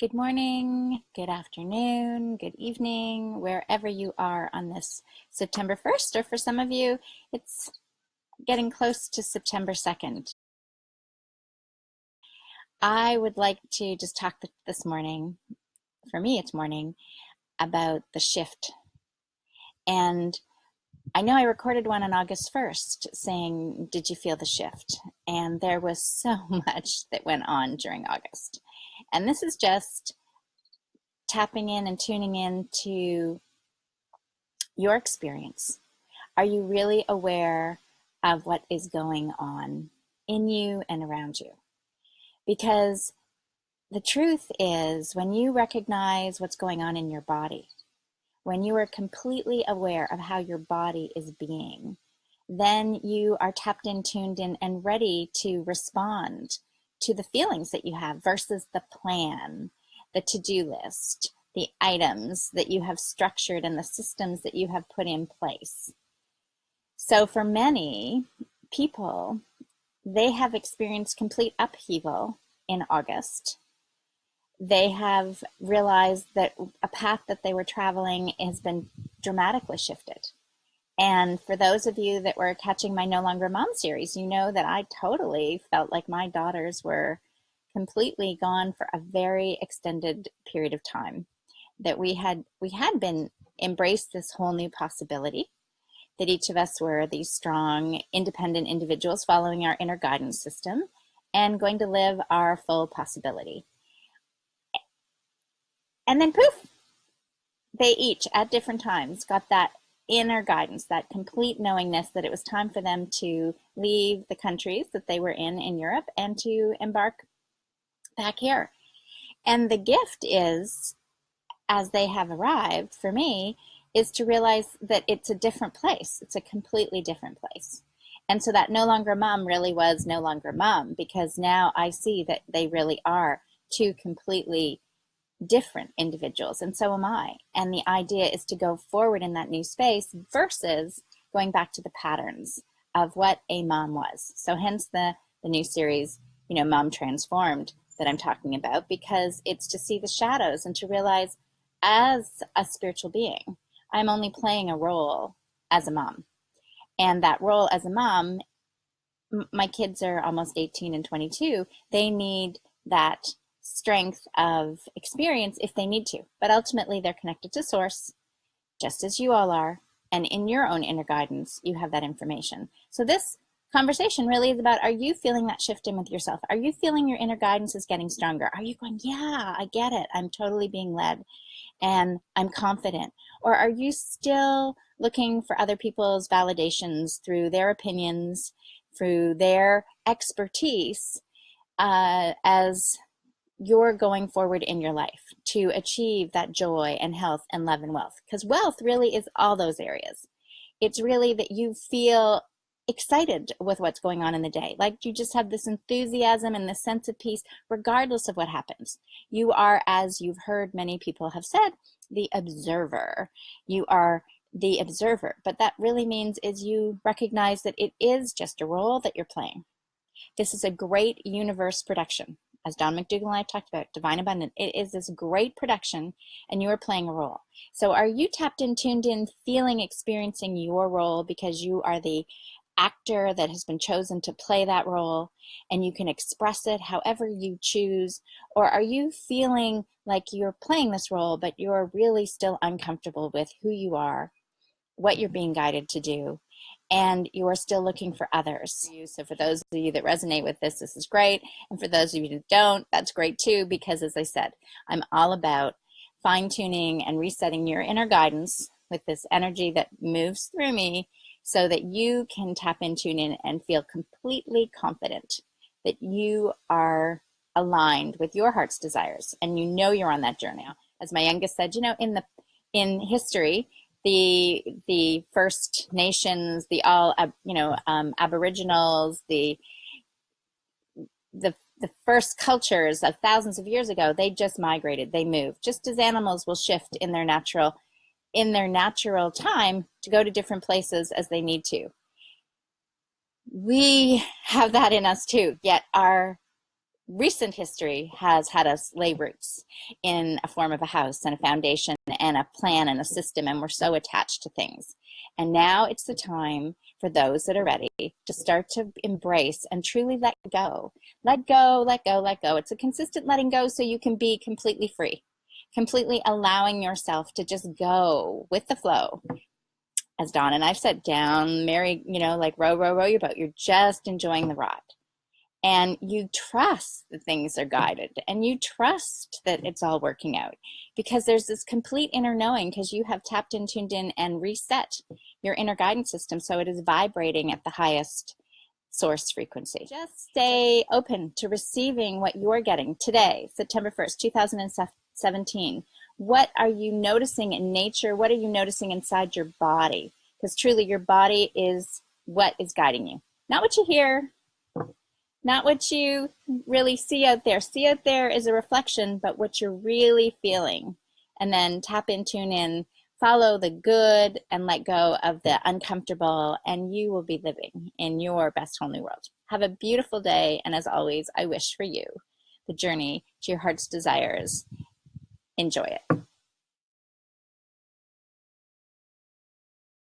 Good morning, good afternoon, good evening, wherever you are on this September 1st, or for some of you, it's getting close to September 2nd. I would like to just talk this morning, for me it's morning, about the shift. And I know I recorded one on August 1st saying, did you feel the shift? And there was so much that went on during August. And this is just tapping in and tuning in to your experience. Are you really aware of what is going on in you and around you? Because the truth is, when you recognize what's going on in your body, when you are completely aware of how your body is being, then you are tapped in, tuned in, and ready to respond to the feelings that you have versus the plan, the to-do list, the items that you have structured, and the systems that you have put in place. So for many people, they have experienced complete upheaval in August. They have realized that a path that they were traveling has been dramatically shifted. And for those of you that were catching my No Longer Mom series, you know that I totally felt like my daughters were completely gone for a very extended period of time. That we had been embraced this whole new possibility, that each of us were these strong, independent individuals following our inner guidance system and going to live our full possibility. And then poof, they each at different times got that inner guidance, that complete knowingness that it was time for them to leave the countries that they were in Europe, and to embark back here. And the gift is, as they have arrived, for me, is to realize that it's a different place. It's a completely different place. And so that No Longer Mom really was no longer mom, because now I see that they really are two completely different individuals, and so am I. And the idea is to go forward in that new space versus going back to the patterns of what a mom was. So hence the new series, Mom Transformed, that I'm talking about, because it's to see the shadows and to realize, as a spiritual being, I'm only playing a role as a mom. And that role as a mom, my kids are almost 18 and 22, they need that strength of experience if they need to. But ultimately, they're connected to source, just as you all are. And in your own inner guidance, you have that information. So this conversation really is about, are you feeling that shift in with yourself? Are you feeling your inner guidance is getting stronger? Are you going, yeah, I get it. I'm totally being led and I'm confident? Or are you still looking for other people's validations through their opinions, through their expertise, as you're going forward in your life to achieve that joy and health and love and wealth? Because wealth really is all those areas. It's really that you feel excited with what's going on in the day. Like you just have this enthusiasm and this sense of peace, regardless of what happens. You are, as you've heard many people have said, the observer. You are the observer. But that really means is you recognize that it is just a role that you're playing. This is a great universe production. As Don McDougall and I talked about, Divine Abundant, it is this great production, and you are playing a role. So are you tapped in, tuned in, feeling, experiencing your role because you are the actor that has been chosen to play that role, and you can express it however you choose? Or are you feeling like you're playing this role, but you're really still uncomfortable with who you are, what you're being guided to do, and you are still looking for others? So for those of you that resonate with this, this is great. And for those of you that don't, that's great too, because as I said, I'm all about fine-tuning and resetting your inner guidance with this energy that moves through me so that you can tap in, tune in, and feel completely confident that you are aligned with your heart's desires, and you're on that journey. As my youngest said, in history, the First Nations, the Aboriginals, the first cultures of thousands of years ago, they just migrated, they moved, just as animals will shift in their natural time to go to different places as they need to. We have that in us too, yet our recent history has had us lay roots in a form of a house and a foundation and a plan and a system, and we're so attached to things. And now it's the time for those that are ready to start to embrace and truly let go. Let go, let go, let go. It's a consistent letting go so you can be completely free, completely allowing yourself to just go with the flow. As Dawn and I've said, down, Mary, like row, row, row your boat. You're just enjoying the ride. And you trust that things are guided, and you trust that it's all working out, because there's this complete inner knowing, because you have tapped in, tuned in, and reset your inner guidance system so it is vibrating at the highest source frequency. Just stay open to receiving what you're getting today, September 1st, 2017. What are you noticing in nature? What are you noticing inside your body? Because truly your body is what is guiding you, not what you hear, not what you really see out there. See out there is a reflection, but what you're really feeling. And then tap in, tune in, follow the good, and let go of the uncomfortable, and you will be living in your best whole new world. Have a beautiful day, and as always, I wish for you the journey to your heart's desires. Enjoy it.